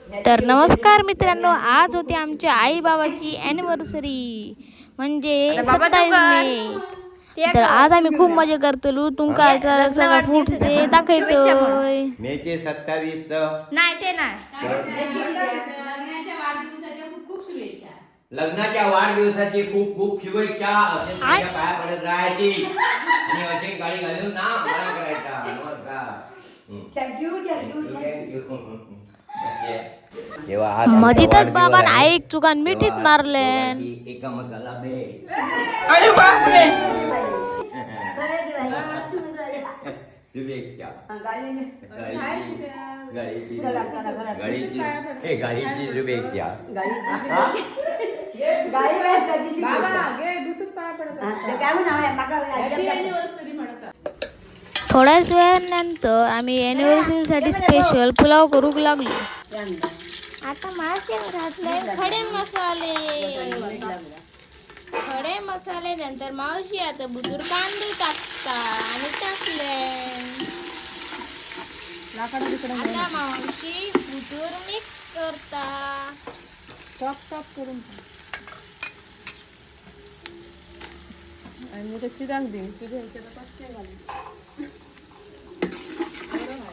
तर नमस्कार मित्रांनो, आज होती आमच्या आई बाबाची ॲनिव्हर्सरी म्हणजे 27 मे. तर आज आम्ही खूप मजा करतलो. तुमका आता सगळं फूड ते दाखवतोय. मेचे 27 नाही ते नाही. लग्नाच्या वाढदिवसाची खूप खूप शुभेच्छा. असे तुमच्या पाया पडत राहायची आणि असे गाडी घालून ना बरा करायचा. नमस्कार. मधीतच बाबान आई चुकान मिठीत मारले. एकामेकाला बे शुभेच्छा. गाडीची शुभेच्छा. थोड्याच वेळानंतर आम्ही ॲनिव्हर्सरीसाठी स्पेशल पुलाव करूक लागलो. आता मासे घातले खडे मसाले नंतर मावशी आता बुजूर कांदे टाकता आणि टाकले. आता मावशी बुजूर मिक्स करता. चॉप करून आणि ते चिराग दे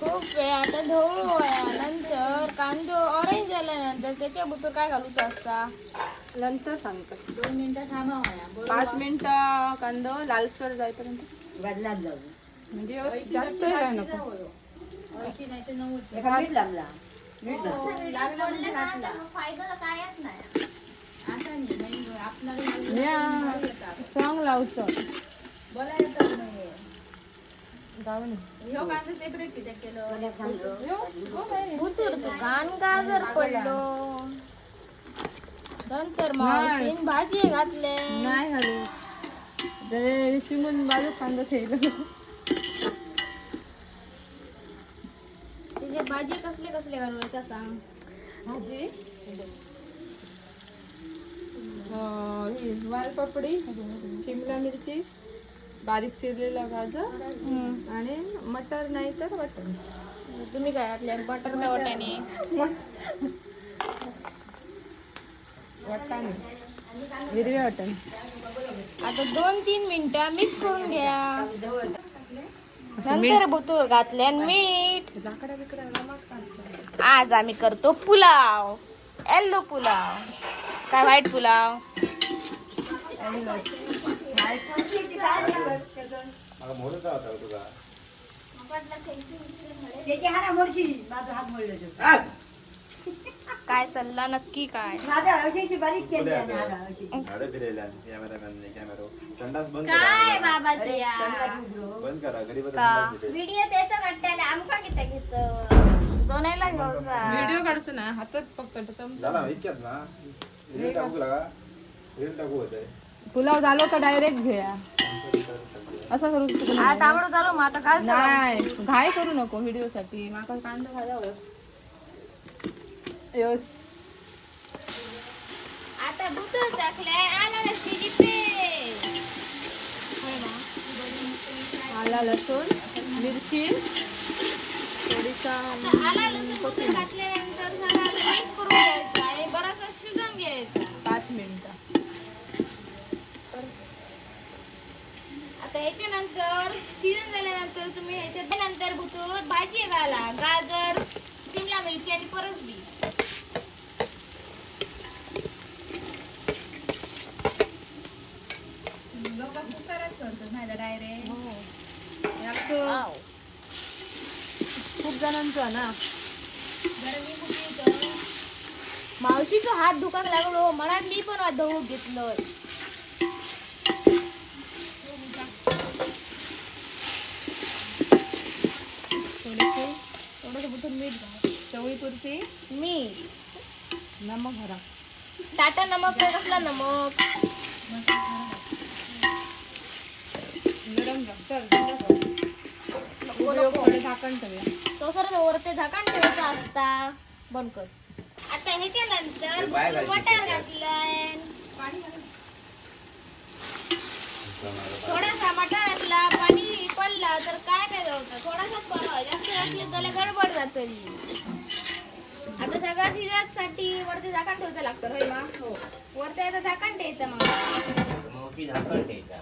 खूप वेळ आता ढवळू नंतर कांदो ऑरेंज झाल्यानंतर त्याच्या बुतूर काय घालूचं असता. नंतर सांगतात 2 मिनिटं थांबा. 5 मिनिटं कांदा लालसर जाईपर्यंत बदलात जाऊ म्हणजे जास्त वेळ नको. सॉंग लावतो कान गाजर पडलो नंतर मावशीन भाजी घातले. नाही घालू ते चिमून बाजू कांदा ठेवलं. तिचे भाजी कसले घालू येता सांग. भाजी ही वालपापडी, शिमला मिरची, बारीक चिरलेला गाजर आणि मटर नाही तर वाटण. तुम्ही काय घातले बटर का वाटाणे. वाटाणे हिरवे वाटण. आता 2-3 मिनिटं मिक्स करून घ्या. नंतर बुतूर घातले मीठ. आज आम्ही करतो पुलाव. येल्लो पुलाव काय व्हाईट पुलाव. काय चालला नक्की काय. काय बाबा व्हिडिओ त्याचा काढताना आमका किती घेतो दोनायला घ्यायचा. व्हिडिओ काढतो ना हातात पकडतो. पुलाव झालो का डायरेक्ट घेऊया असं करू. तांबडं चालू मग आता काय नाही घाई करू नको व्हिडिओ साठी. माका कांदा भाजावं आता दूध टाकलाय आला लसणीची पेस्ट. आला लसूण मिरची थोडीसा आला लसूण घातल्यानंतर जरा मिक्स करून घ्यायचा आणि बराचसा शिजवून घ्यायचा 5 मिनिटं. आता ह्याच्यानंतर शिजून झाल्यानंतर तुम्ही ह्याच्यात नंतर बुतूर भाजी घाला. गाजर, शिमला मिरची आणि परसबी. लोक कुकरच करतात माहिती डायरेक्ट. खूप जणांचा ना मावशीचा हात दुकान लागलो मला मी पण दळून घेतलं. थोडंसं बुतूर मीठ घाल. चवळीपुरती मीठ नमक भरा. टाटा नमक आहे कसला नमक. गरम झाकण ठेवूया. तो सर वरते झाकण ठेवायचं असता. बंद कर. आता ह्याच्यानंतर बटर घातलंय. थोडासा मटर घातला पाणी पडला तर काय नाही जाऊ थोडासाच बनवा. जास्त असले तर गडबड जातली. आता सगळं शिजायसाठी वरती झाकण ठेवायचं लागतं होय मा हो वरती आता झाकण द्यायचं मग मावशी झाकण द्यायचा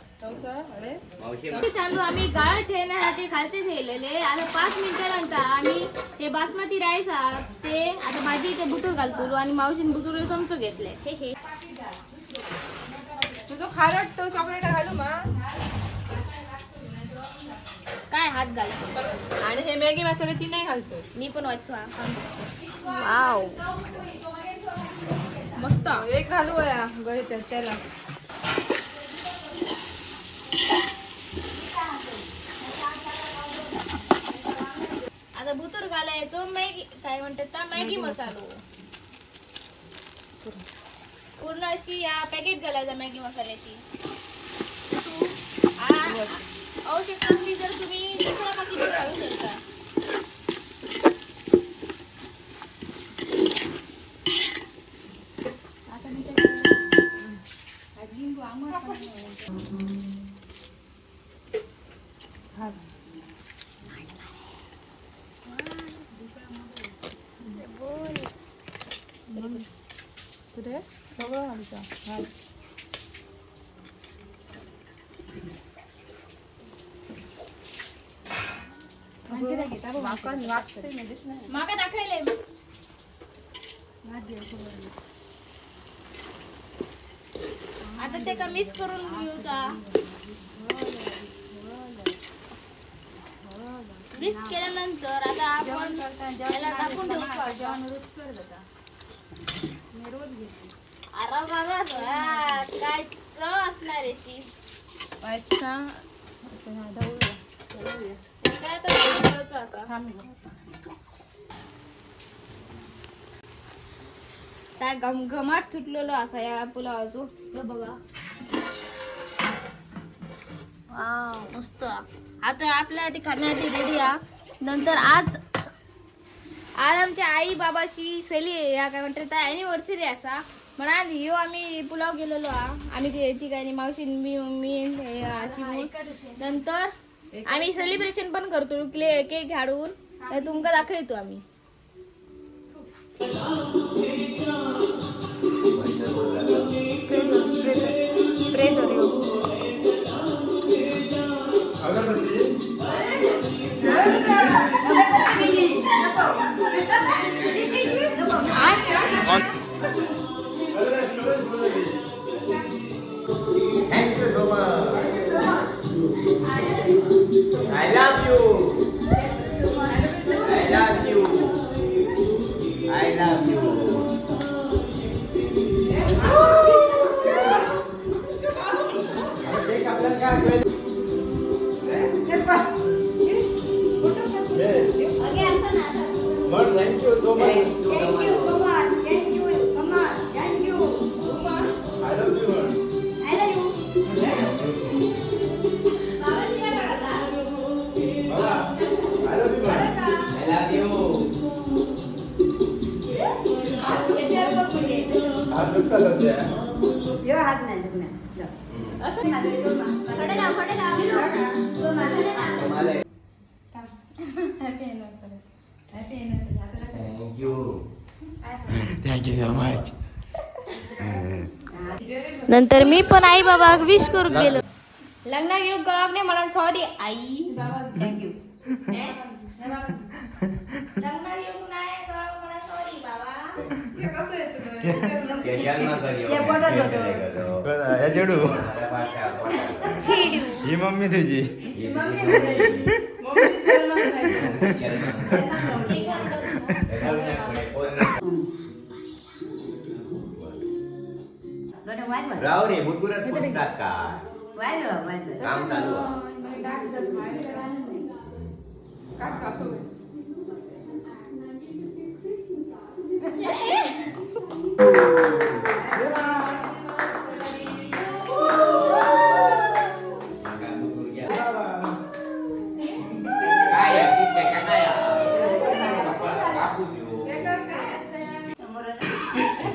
मावशी ते तांदूळ आम्ही गाळ ठेवण्यासाठी खालते ठेवलेले आता 5 मिनिटानंतर आम्ही ते बासमती राईस ते आता भाजी ते बुतूर घालतो आणि मावशीने बुतूर चमचो घेतले हे तुझं खारट तो चॉकलेट घालू मा काय हात घालतो आणि हे मॅगी मसाले ती नाही घालतो मी पण वाचवा वाव मस्त एक घालू या गळीत त्याला आता बुतूर घालायचो मॅगी काय म्हणतात त्या मॅगी मसालो पूर्ण अशी या पॅकेट घालायचा मॅगी मसाल्याची आवश्यकता असली जर तुम्ही दुसरा बाकी घालू शकता कुठे सगळं घालतो घाल माका दाखवले आता ते का मिक्स करून घेऊचा मिक्स केल्यानंतर आता आपण त्याला टाकून ठेवू अरे बाबा काय चव असणार याची काय तर ठेवायचं असं काय घमाट सुटलेलो असा या पुलावाचो हे बघा वाव मस्त आता आपल्यासाठी खाण्यासाठी रेडी आहे नंतर आज आमच्या आई बाबाची या काय म्हणतात ॲनिव्हर्सरी असा म्हणा ह्यो आम्ही पुलाव गेलेलो आम्ही ती काय मावशी मी नंतर आम्ही सेलिब्रेशन पण करतो केक झाडून तुमका दाखवतो आम्ही Thank you so much. I love you. I love you. I love you. Thank you so much. Thank you. Come on. Thank you. Come on. Thank you. I love you. I love you. Baba, I love you. I love you. हात दुखतात सध्या. एवढा हात नाही दुखणार. कडे लाव, कडे लाव. तुम्हाला Thank you so much. नंतर मी पण आई बाबा विश करून गेलो लग्न घेऊ गावाने मला सॉरी आई थँक्यू. लग्न घेऊ नाही गाव मला सॉरी बाबा या चेडू चिडू ही मम्मी तुझी. राव रे बुतुरात फुटतात काय काम चालू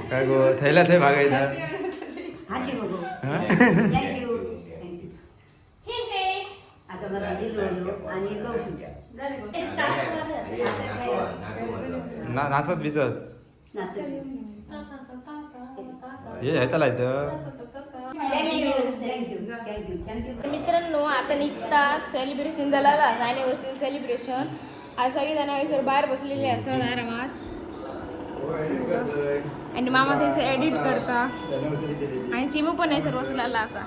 काय गो थैला ते भागायचा. थँक्यू. हे हे आता मला दिलो आणि गहू. नाचत बिचत नातू हे ह्याचा लायचं थँक्यू मित्रांनो आता निघता सेलिब्रेशन झाला अॅनिव्हर्सरी सेलिब्रेशन. आज सगळी जण सर बाहेर बसलेले असतात आरामात आणि मामा ते एडिट करता आणि चिमू पण आहे सर बसलेला असा.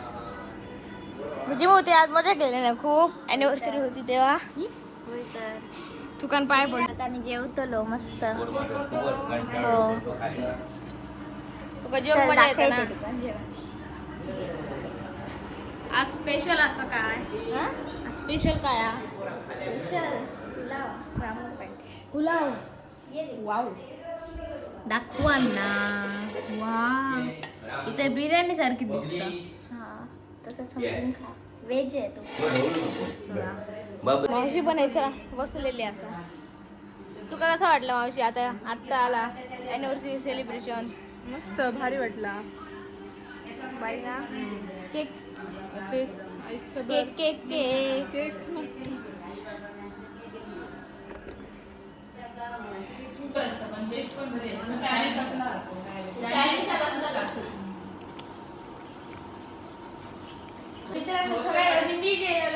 चिमू होती आज मजा केली ना खूप. अॅनिव्हर्सरी होती तेव्हा होय तर चुकान पाय पडला. आता आम्ही जेवतलो मस्त तुका जेवण मजा येते ना. आज स्पेशल असं काय आज स्पेशल काय पुलाव वाव दाखवा ना. वाव इथे बिर्याणी सारखी दिसत. तसं समजून खा व्हेज आहे तो. मावशी पण आहे चला बसलेली असं. तुका कसं वाटलं मावशी आता आत्ता आला अॅनिव्हर्सरी सेलिब्रेशन. मस्त भारी वाटला. बाई ना केक असे केक केक केक केक्स मस्त. मित्रांनो सगळ्या मी जे